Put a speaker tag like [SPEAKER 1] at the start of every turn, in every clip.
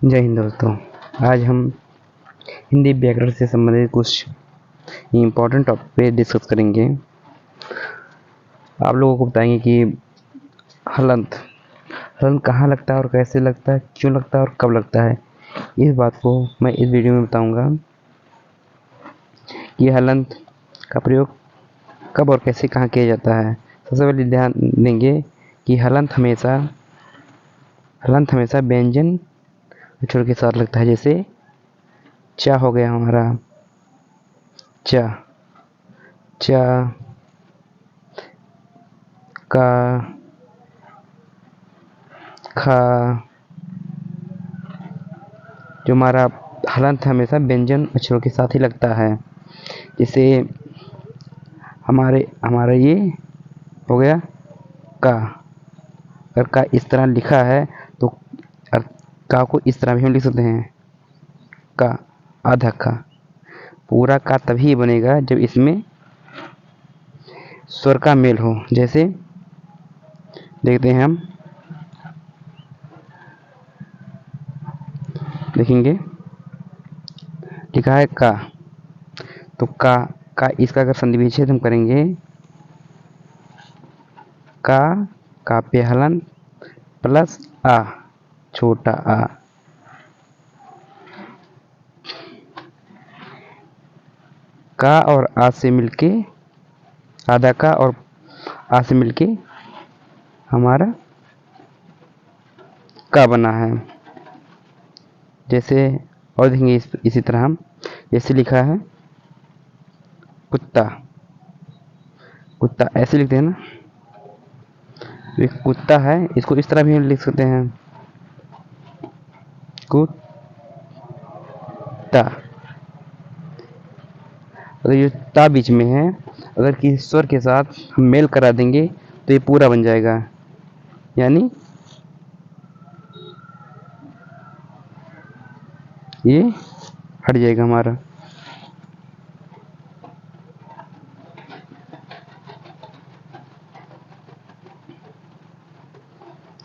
[SPEAKER 1] जय हिंद दोस्तों। आज हम हिंदी व्याकरण से संबंधित कुछ इम्पोर्टेंट टॉपिक पे डिस्कस करेंगे। आप लोगों को बताएंगे कि हलंत कहाँ लगता है और कैसे लगता है, क्यों लगता है और कब लगता है। इस बात को मैं इस वीडियो में बताऊंगा कि हलंत का प्रयोग कब और कैसे कहाँ किया जाता है। सबसे पहले ध्यान देंगे कि हलंत हमेशा व्यंजन अक्षर के साथ लगता है। जैसे चा हो गया हमारा, चा, चा, का, खा। जो हमारा हलंत हमेशा व्यंजन अक्षरों के साथ ही लगता है। जैसे हमारा ये हो गया का। अगर का इस तरह लिखा है तो का को इस तरह भी हम लिख सकते हैं, का आधा का। पूरा का तभी बनेगा जब इसमें स्वर का मेल हो। जैसे देखते हैं, हम देखेंगे लिखा है का, तो का इसका अगर संधि विच्छेद हम करेंगे, का पे हलन प्लस आ, छोटा आ, का और आ से मिलके, आधा का और आ से मिलके हमारा का बना है। जैसे और देखेंगे इसी तरह हम, जैसे लिखा है कुत्ता, कुत्ता ऐसे लिखते हैं ना। एक कुत्ता है, इसको इस तरह भी हम लिख सकते हैं, कुत्ता। अगर ये ता बीच में है, अगर किसी स्वर के साथ हम मेल करा देंगे तो ये पूरा बन जाएगा, यानी ये हट जाएगा हमारा।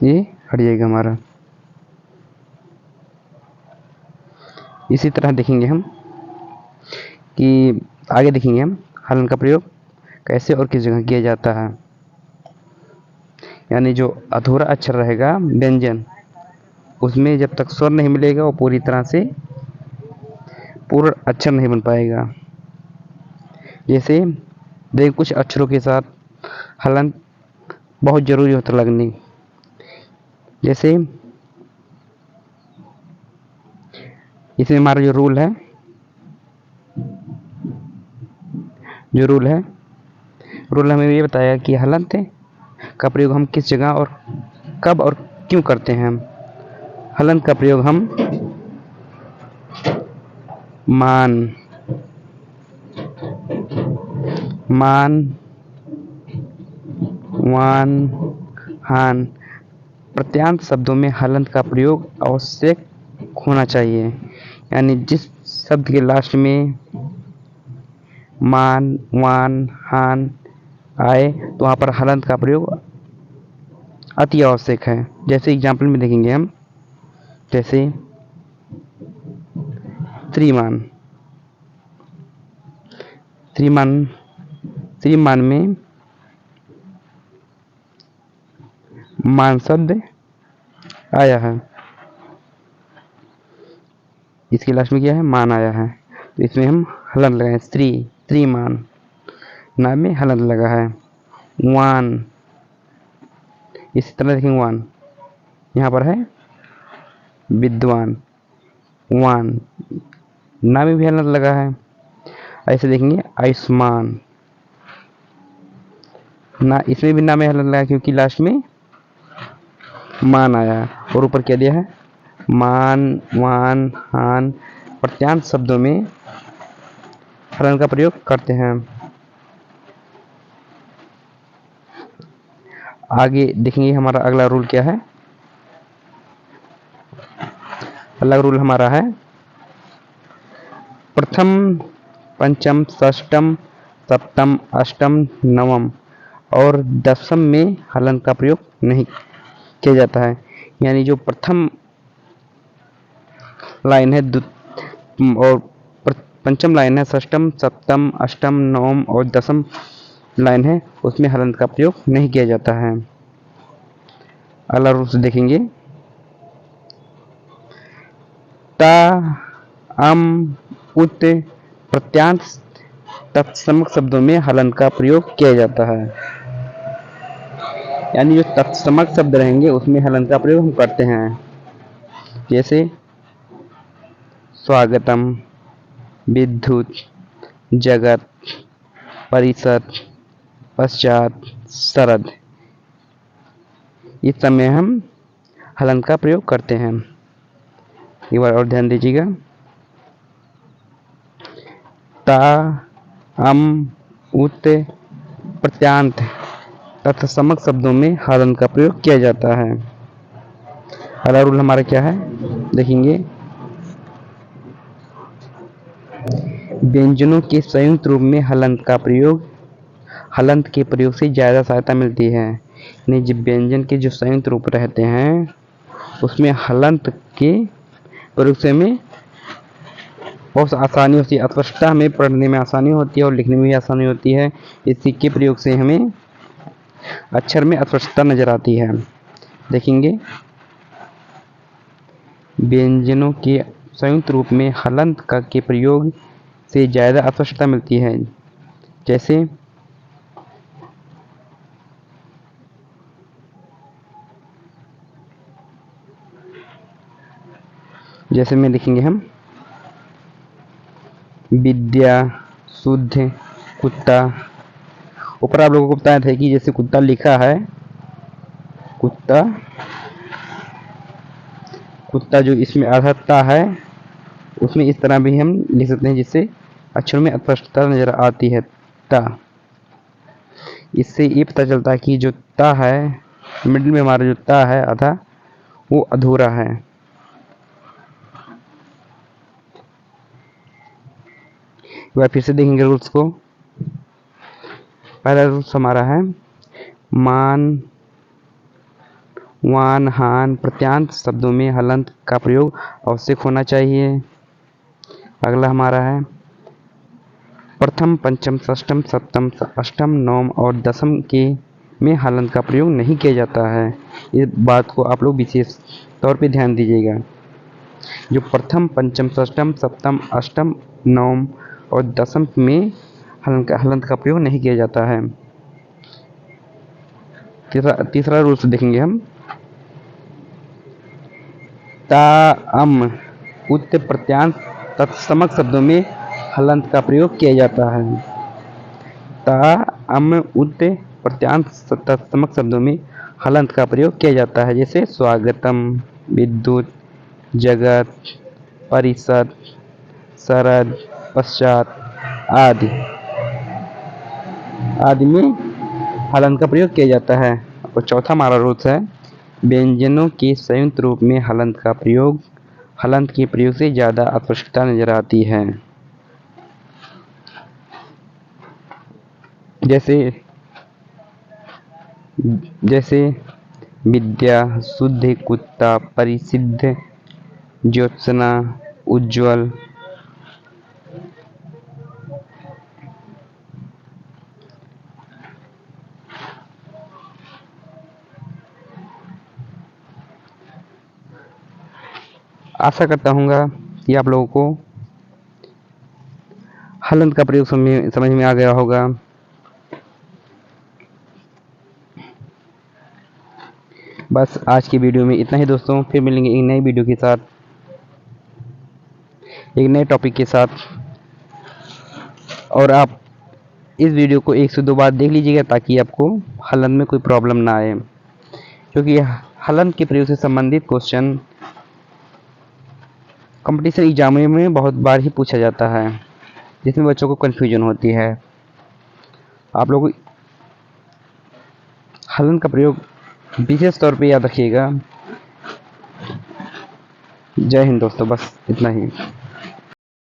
[SPEAKER 1] ये हट जाएगा हमारा। इसी तरह देखेंगे हम कि आगे देखेंगे हम हलन का प्रयोग कैसे और किस जगह किया जाता है। यानी जो अधूरा अक्षर रहेगा व्यंजन, उसमें जब तक स्वर नहीं मिलेगा वो पूरी तरह से पूर्ण अक्षर नहीं बन पाएगा। जैसे देख, कुछ अक्षरों के साथ हलन बहुत जरूरी होता लगनी। जैसे इसमें हमारा जो रूल है, रूल हमें ये बताया कि हलंत का प्रयोग हम किस जगह और कब और क्यों करते हैं। हलंत का प्रयोग हम मान, वान, हान प्रत्यांत शब्दों में हलंत का प्रयोग आवश्यक होना चाहिए। यानी जिस शब्द के लास्ट में मान, वान, हान आए तो वहाँ पर हलंत का प्रयोग अति आवश्यक है। जैसे एग्जाम्पल में देखेंगे हम, जैसे श्रीमान, श्रीमान में मान शब्द आया है, इसके लास्ट में क्या है, मान आया है, तो इसमें हम हलंत लगाए श्रीमान। नाम में हलंत लगा है। वान, इसी तरह देखेंगे वान, यहाँ पर है विद्वान, वान नाम में भी हलंत लगा है। ऐसे देखेंगे आयुष्मान, ना इसमें भी नाम में हलंत लगा क्योंकि लास्ट में मान आया और ऊपर क्या दिया है, मान, वान, हान प्रत्यांत शब्दों में हलन का प्रयोग करते हैं। आगे देखेंगे हमारा अगला रूल क्या है। अगला रूल हमारा है प्रथम, पंचम, षष्टम, सप्तम, अष्टम, नवम और दशम में हलन का प्रयोग नहीं किया जाता है। यानी जो प्रथम लाइन है और पंचम लाइन है, षष्टम, सप्तम, अष्टम, नवम और दसम लाइन है, उसमें हलंत का प्रयोग नहीं किया जाता है। अगला रूप से देखेंगे, ता, अम, उत प्रत्यांत तत्समक शब्दों में हलंत का प्रयोग किया जाता है। यानी जो तत्समक शब्द रहेंगे उसमें हलंत का प्रयोग हम करते हैं, जैसे स्वागतम, विद्युत, जगत, परिषद, पश्चात, शरद, इस समय हम हलंत का प्रयोग करते हैं। एक बार और ध्यान दीजिएगा, ता, अम, उत प्रत्यांत तत्समक शब्दों में हलंत का प्रयोग किया जाता है। अगला रूल हमारा क्या है देखेंगे, व्यंजनों के संयुक्त रूप में हलंत का प्रयोग, हलंत के प्रयोग से ज़्यादा सहायता मिलती है। यानी जब व्यंजन के जो संयुक्त रूप रहते हैं उसमें हलंत के प्रयोग से हमें बहुत आसानी होती है, अस्पष्टता में पढ़ने में आसानी होती है और लिखने में भी आसानी होती है। इसी के प्रयोग से हमें अक्षर में अस्पष्टता नजर आती है। देखेंगे, व्यंजनों के संयुक्त रूप में हलंत का के प्रयोग से ज़्यादा अस्पष्टता मिलती है। जैसे जैसे में लिखेंगे हम, विद्या, शुद्ध, कुत्ता। ऊपर आप लोगों को बताया था कि जैसे कुत्ता लिखा है, कुत्ता, कुत्ता जो इसमें अर्हता है उसमें इस तरह भी हम लिख सकते हैं जिससे अक्षरों में अस्पष्टता नजर आती है। ता, इससे ये पता चलता है कि जो ता है मिडिल में हमारा जो ता है आधा, वो अधूरा है। एक बार फिर से देखेंगे रूल्स को। पहला रूल्स हमारा है, मान, वान, हान प्रत्यांत शब्दों में हलंत का प्रयोग आवश्यक होना चाहिए। अगला हमारा है, प्रथम, पंचम, षष्टम, सप्तम, अष्टम, नवम और दसम के में हलंत का प्रयोग नहीं किया जाता है। इस बात को आप लोग विशेष तौर पे ध्यान दीजिएगा। जो प्रथम, पंचम, षष्टम, सप्तम, अष्टम, नवम और दसम में हलंत का प्रयोग नहीं किया जाता है। तीसरा रूल से देखेंगे हम, ता, अम, उत प्रत्यांत तत्समक शब्दों में हलंत का प्रयोग किया जाता है। ता, अम, उत प्रत्यांत तत्समक शब्दों में हलंत का प्रयोग किया जाता है, जैसे स्वागतम, विद्युत, जगत, परिषद, शरद, पश्चात आदि आदि में हलंत का प्रयोग किया जाता है। और चौथा हमारा रूल्स है, व्यंजनों के संयुक्त रूप में हलंत का प्रयोग, हलंत के प्रयोग से ज़्यादा अस्पष्टता नजर आती है। जैसे विद्या, शुद्ध, कुत्ता, परिसिद्ध, ज्योत्सना, उज्ज्वल। आशा करता हूँ कि आप लोगों को हलंत का प्रयोग समझ में आ गया होगा। बस आज की वीडियो में इतना ही दोस्तों, फिर मिलेंगे एक नई वीडियो के साथ, एक नए टॉपिक के साथ। और आप इस वीडियो को 1 से 2 बार देख लीजिएगा ताकि आपको हलंत में कोई प्रॉब्लम ना आए, क्योंकि हलंत के प्रयोग से संबंधित क्वेश्चन कंपटीशन एग्जाम में बहुत बार ही पूछा जाता है, जिसमें बच्चों को कन्फ्यूजन होती है। आप लोग हलंत का प्रयोग विशेष तौर पे याद रखिएगा। जय हिंद दोस्तों, बस इतना ही।